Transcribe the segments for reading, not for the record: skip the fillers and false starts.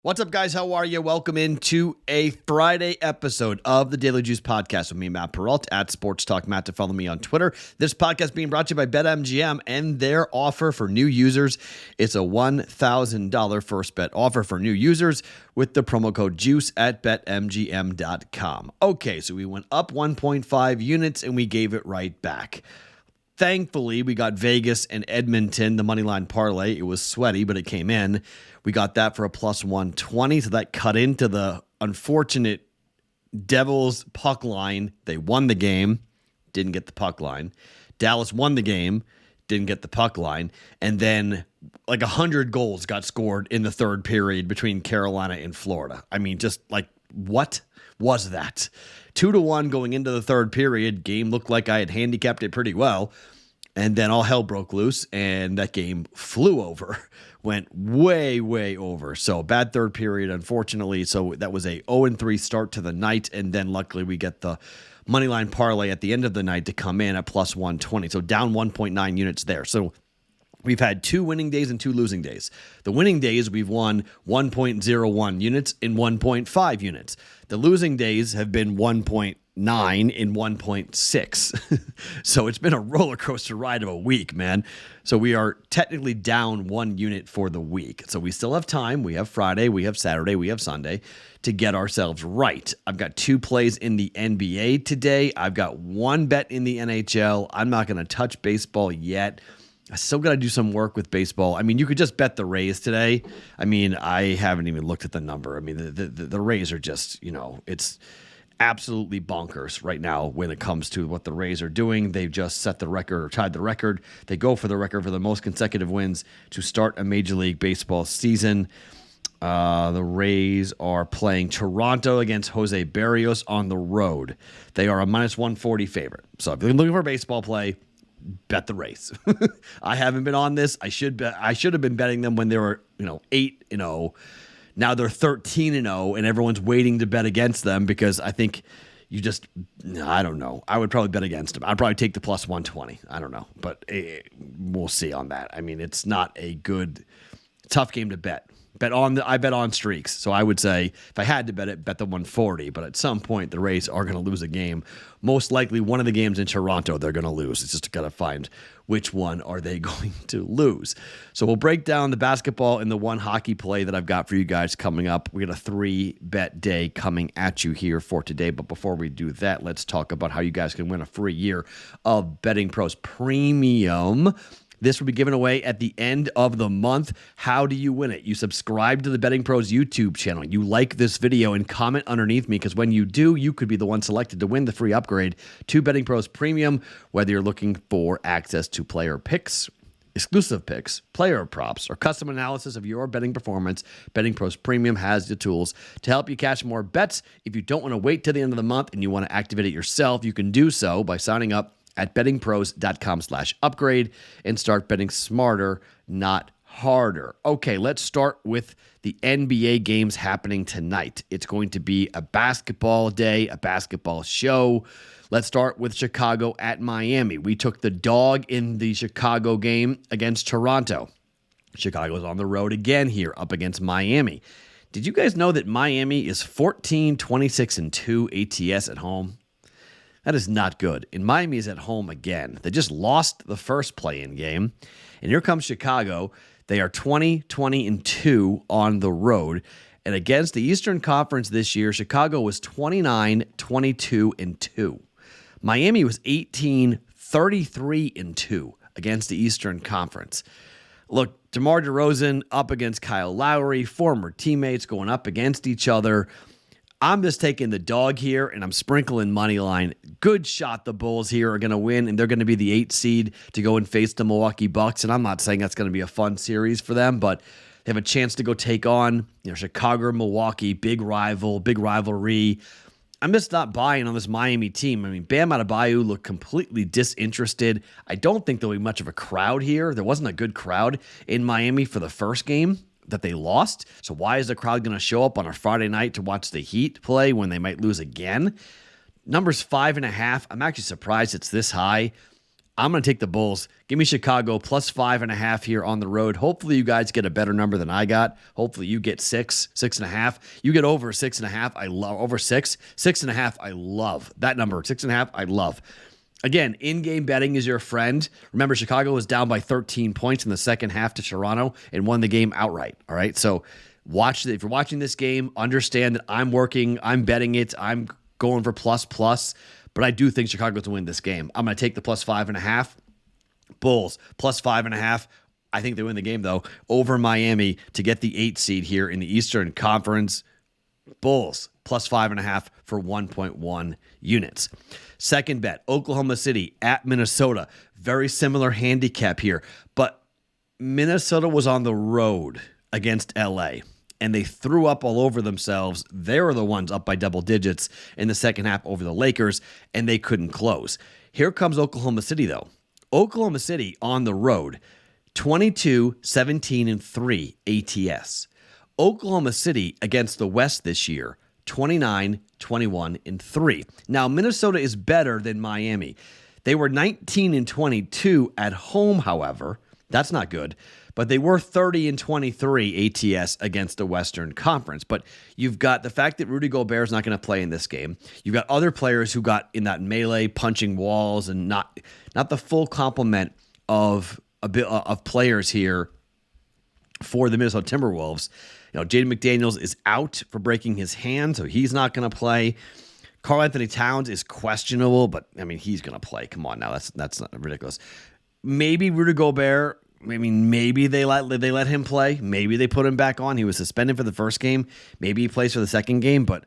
What's up, guys? How are you? Welcome into a Friday episode of the Daily Juice Podcast with me, Matt Perrault, at Sports Talk Matt, to follow me on Twitter. This podcast being brought to you by BetMGM and their offer for new users. It's a $1,000 first bet offer for new users with the promo code JUICE at BetMGM.com. Okay, so we went up 1.5 units and we gave it right back. Thankfully, we got Vegas and Edmonton, the moneyline parlay. It was sweaty, but it came in. We got that for a plus 120, so that cut into the unfortunate Devils puck line. They won the game, didn't get the puck line. Dallas won the game, didn't get the puck line. And then like 100 goals got scored in the third period between Carolina and Florida. I mean, just like, what was that? 2-1 going into the third period. Game looked like I had handicapped it pretty well. And then all hell broke loose, and that game flew over, went way, way over. So bad third period, unfortunately. So that was a 0-3 start to the night, and then luckily we get the moneyline parlay at the end of the night to come in at plus 120. So down 1.9 units there. So we've had 2 winning days and 2 losing days. The winning days, we've won 1.01 units in 1.5 units. The losing days have been 1.9 in 1.6. So it's been a roller coaster ride of a week, man. So we are technically down 1 unit for the week. So we still have time. We have Friday, we have Saturday, we have Sunday to get ourselves right. I've got 2 plays in the NBA today. I've got 1 bet in the NHL. I'm not going to touch baseball yet. I still got to do some work with baseball. I mean, you could just bet the Rays today. I mean, I haven't even looked at the number. I mean, the Rays are just, it's absolutely bonkers right now when it comes to what the Rays are doing. They've just set the record or tied the record. They go for the record for the most consecutive wins to start a Major League Baseball season. The Rays are playing Toronto against Jose Barrios on the road. They are a minus 140 favorite. So if you're looking for a baseball play, bet the Rays. I haven't been on this. I should have been betting them when they were, 8-0. Now they're 13-0, and everyone's waiting to bet against them because I think I don't know. I would probably bet against them. I'd probably take the plus 120. I don't know, but we'll see on that. I mean, it's not a tough game to bet. I bet on streaks. So I would say if I had to bet it, bet the 140. But at some point, the Rays are going to lose a game. Most likely one of the games in Toronto they're going to lose. It's just got to find which one are they going to lose. So we'll break down the basketball and the 1 hockey play that I've got for you guys coming up. We got a 3-bet day coming at you here for today. But before we do that, let's talk about how you guys can win a free year of Betting Pros Premium. This will be given away at the end of the month. How do you win it? You subscribe to the Betting Pros YouTube channel. You like this video and comment underneath me, because when you do, you could be the one selected to win the free upgrade to Betting Pros Premium, whether you're looking for access to player picks, exclusive picks, player props, or custom analysis of your betting performance. Betting Pros Premium has the tools to help you catch more bets. If you don't want to wait till the end of the month and you want to activate it yourself, you can do so by signing up at bettingpros.com/upgrade and start betting smarter, not harder. Okay, let's start with the NBA games happening tonight. It's going to be a basketball day, a basketball show. Let's start with Chicago at Miami. We took the dog in the Chicago game against Toronto. Chicago's on the road again here, up against Miami. Did you guys know that Miami is 14-26-2 ATS at home? That is not good. And Miami is at home again. They just lost the first play-in game. And here comes Chicago. They are 20-20-2 on the road. And against the Eastern Conference this year, Chicago was 29-22-2. Miami was 18-33-2 against the Eastern Conference. Look, DeMar DeRozan up against Kyle Lowry, former teammates going up against each other. I'm just taking the dog here, and I'm sprinkling money line. Good shot the Bulls here are going to win, and they're going to be the 8th seed to go and face the Milwaukee Bucks. And I'm not saying that's going to be a fun series for them, but they have a chance to go take on Chicago, Milwaukee, big rivalry. I'm just not buying on this Miami team. I mean, Bam Adebayo looked completely disinterested. I don't think there'll be much of a crowd here. There wasn't a good crowd in Miami for the first game that they lost. So why is the crowd going to show up on a Friday night to watch the Heat play when they might lose again? Number's 5.5. I'm actually surprised it's this high. I'm going to take the Bulls. Give me Chicago plus 5.5 here on the road. Hopefully you guys get a better number than I got. Hopefully you get 6.5. You get over 6.5. I love over 6.5. I love that number. 6.5. I love. Again, in-game betting is your friend. Remember, Chicago was down by 13 points in the second half to Toronto and won the game outright. All right, so if you're watching this game, understand that I'm betting it. I'm going for plus. But I do think Chicago to win this game. I'm going to take the plus 5.5. Bulls plus 5.5. I think they win the game, though, over Miami to get the 8 seed here in the Eastern Conference. Bulls plus 5.5 for 1.1 units. Second bet, Oklahoma City at Minnesota. Very similar handicap here. But Minnesota was on the road against LA. And they threw up all over themselves. They were the ones up by double digits in the second half over the Lakers, and they couldn't close. Here comes Oklahoma City, though. Oklahoma City on the road, 22-17-3 ATS. Oklahoma City against the West this year, 29-21-3. Now, Minnesota is better than Miami. They were 19-22 at home, however. That's not good. But they were 30-23 ATS against the Western Conference. But you've got the fact that Rudy Gobert is not going to play in this game. You've got other players who got in that melee, punching walls, and not the full complement of players here for the Minnesota Timberwolves. You know, Jaden McDaniels is out for breaking his hand, so he's not going to play. Karl Anthony Towns is questionable, but I mean he's going to play. Come on now, that's not ridiculous. Maybe Rudy Gobert. I mean, maybe they let him play. Maybe they put him back on. He was suspended for the first game. Maybe he plays for the second game. But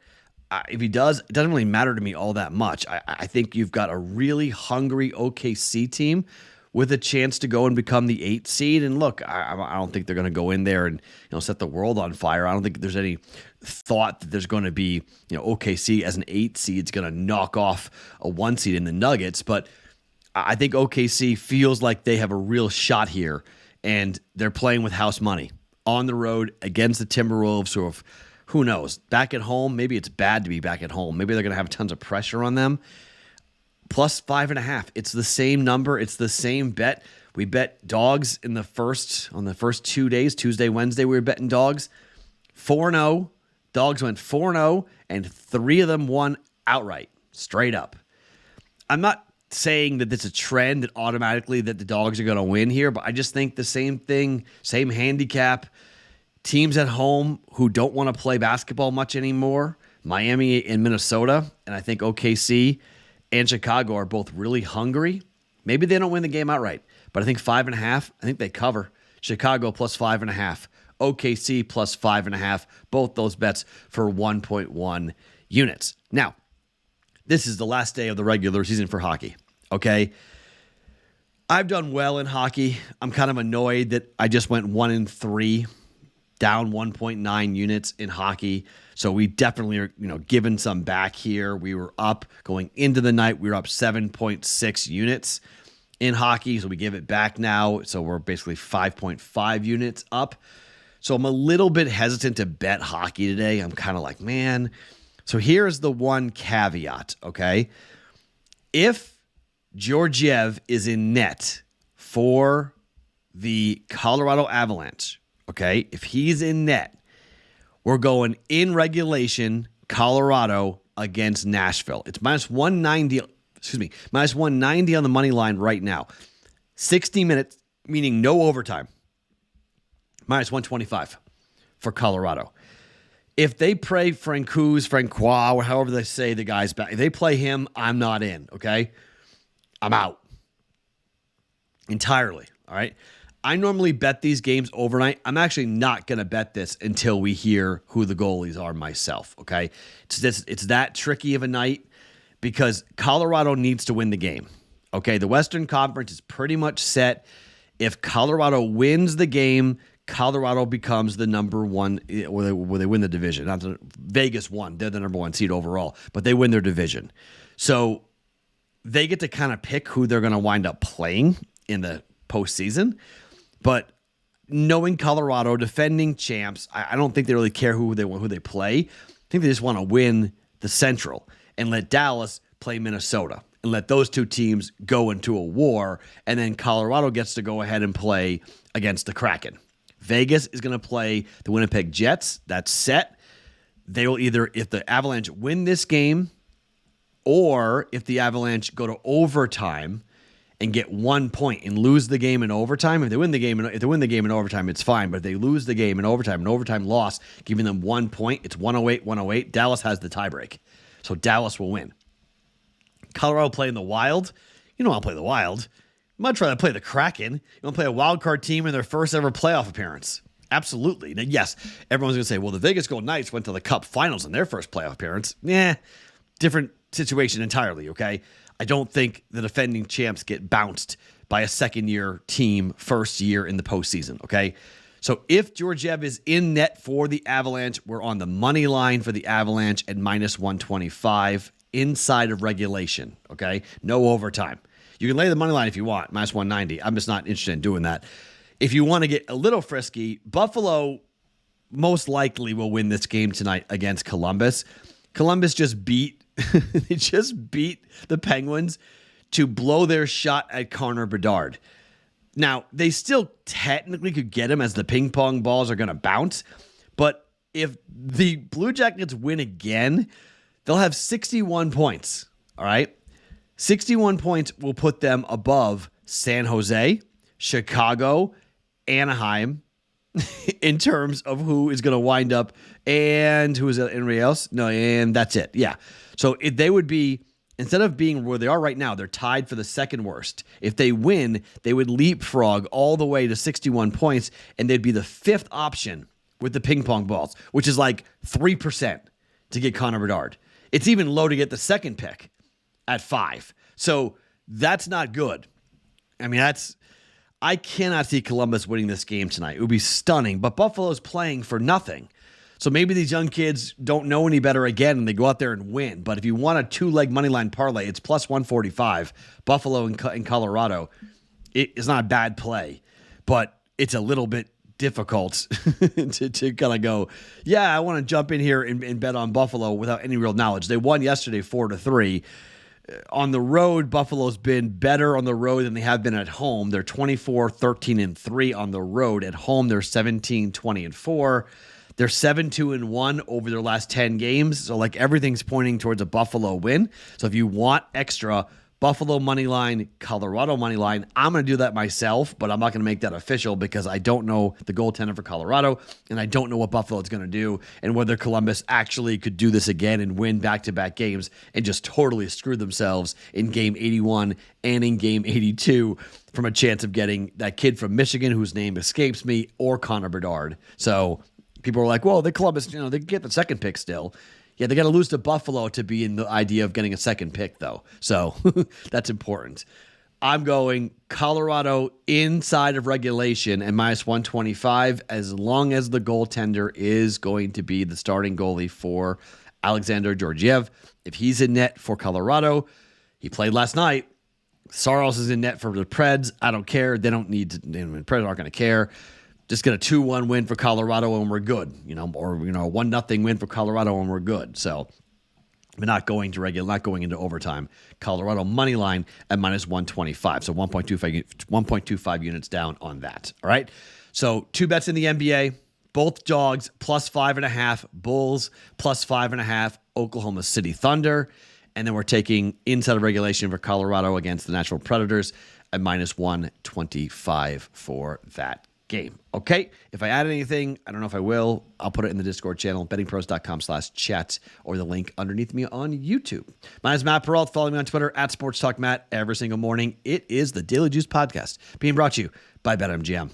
if he does, it doesn't really matter to me all that much. I think you've got a really hungry OKC team with a chance to go and become the 8 seed. And look, I don't think they're going to go in there and set the world on fire. I don't think there's any thought that there's going to be OKC as an 8 seed is going to knock off a 1 seed in the Nuggets. But I think OKC feels like they have a real shot here, and they're playing with house money on the road against the Timberwolves, who knows, back at home. Maybe it's bad to be back at home. Maybe they're going to have tons of pressure on them. Plus 5.5. It's the same number. It's the same bet. We bet dogs on the first 2 days, Tuesday, Wednesday, we were betting dogs. 4-0. Dogs went 4-0, and 3 of them won outright, straight up. I'm not saying that it's a trend that automatically that the dogs are going to win here, but I just think the same thing, same handicap. Teams at home who don't want to play basketball much anymore, Miami and Minnesota, and I think OKC and Chicago are both really hungry. Maybe they don't win the game outright, but I think 5.5, I think they cover. Chicago plus 5.5, OKC plus 5.5, both those bets for 1.1 units. Now, this is the last day of the regular season for hockey, okay? I've done well in hockey. I'm kind of annoyed that I just went 1-3, down 1.9 units in hockey. So we definitely are, giving some back here. We were up going into the night. We were up 7.6 units in hockey. So we give it back now. So we're basically 5.5 units up. So I'm a little bit hesitant to bet hockey today. I'm kind of like, man. So here's the one caveat, okay? If Georgiev is in net for the Colorado Avalanche, okay? If he's in net, we're going in regulation, Colorado against Nashville. It's minus 190 on the money line right now. 60 minutes, meaning no overtime. Minus 125 for Colorado. If they play Francois, or however they say the guy's back, if they play him, I'm not in, okay? I'm out. Entirely, all right? I normally bet these games overnight. I'm actually not going to bet this until we hear who the goalies are myself, okay? It's that tricky of a night because Colorado needs to win the game, okay? The Western Conference is pretty much set. If Colorado wins the game, Colorado becomes the number one, where they win the division. Vegas won. They're the number 1 seed overall, but they win their division. So they get to kind of pick who they're going to wind up playing in the postseason. But knowing Colorado, defending champs, I don't think they really care who they play. I think they just want to win the Central and let Dallas play Minnesota and let those two teams go into a war. And then Colorado gets to go ahead and play against the Kraken. Vegas is going to play the Winnipeg Jets. That's set. They will either, if the Avalanche win this game, or if the Avalanche go to overtime and get 1 point and lose the game in overtime. If they win the game in overtime, it's fine. But if they lose the game in overtime, an overtime loss, giving them 1 point, it's 108-108. Dallas has the tiebreak. So Dallas will win. Colorado playing the Wild. You don't want to play the Wild. Much rather play the Kraken. You want to play a wild card team in their first ever playoff appearance. Absolutely. Now, yes, everyone's going to say, well, the Vegas Golden Knights went to the Cup Finals in their first playoff appearance. Different situation entirely, okay? I don't think the defending champs get bounced by a second-year team first year in the postseason, okay? So if Georgiev is in net for the Avalanche, we're on the money line for the Avalanche at -125 inside of regulation, okay? No overtime. You can lay the money line if you want, -190. I'm just not interested in doing that. If you want to get a little frisky, Buffalo most likely will win this game tonight against Columbus. Columbus just beat they just beat the Penguins to blow their shot at Connor Bedard. Now, they still technically could get him as the ping pong balls are going to bounce, but if the Blue Jackets win again, they'll have 61 points, all right? 61 points will put them above San Jose, Chicago, Anaheim, in terms of who is going to wind up and who is anybody else? No, and that's it. Yeah. So they would be, instead of being where they are right now, they're tied for the second worst. If they win, they would leapfrog all the way to 61 points, and they'd be the fifth option with the ping pong balls, which is like 3% to get Connor Bedard. It's even low to get the second pick at 5. So that's not good. I mean, I cannot see Columbus winning this game tonight. It would be stunning, but Buffalo's playing for nothing. So maybe these young kids don't know any better again and they go out there and win. But if you want a 2-leg moneyline parlay, it's +145. Buffalo and Colorado. It's not a bad play, but it's a little bit difficult to kind of go, yeah, I want to jump in here and bet on Buffalo without any real knowledge. They won yesterday 4-3. On the road, Buffalo's been better on the road than they have been at home. They're 24-13-3 on the road. At home, they're 17-20-4. They're 7-2-1 over their last 10 games. So like everything's pointing towards a Buffalo win. So if you want extra, Buffalo money line, Colorado money line, I'm going to do that myself, but I'm not going to make that official because I don't know the goaltender for Colorado and I don't know what Buffalo is going to do and whether Columbus actually could do this again and win back-to-back games and just totally screw themselves in game 81 and in game 82 from a chance of getting that kid from Michigan whose name escapes me or Connor Bedard. So people are like, well, the Columbus, they get the second pick still. Yeah, they got to lose to Buffalo to be in the idea of getting a second pick, though. So that's important. I'm going Colorado inside of regulation and -125 as long as the goaltender is going to be the starting goalie for Alexander Georgiev. If he's in net for Colorado, he played last night. Saros is in net for the Preds. I don't care. They don't need to. The Preds aren't going to care. Just get a 2-1 win for Colorado and we're good, or a 1-0 win for Colorado and we're good. So we're not going to regular, not going into overtime. Colorado money line at -125, so 1.25 units down on that. All right. So 2 bets in the NBA, both dogs +5.5, Bulls +5.5, Oklahoma City Thunder, and then we're taking inside of regulation for Colorado against the Nashville Predators at -125 for that game. Okay. If I add anything, I don't know if I will. I'll put it in the Discord channel, bettingpros.com/chat, or the link underneath me on YouTube. My name is Matt Perrault. Follow me on Twitter @SportsTalkMatt every single morning. It is the Daily Juice Podcast being brought to you by BetMGM.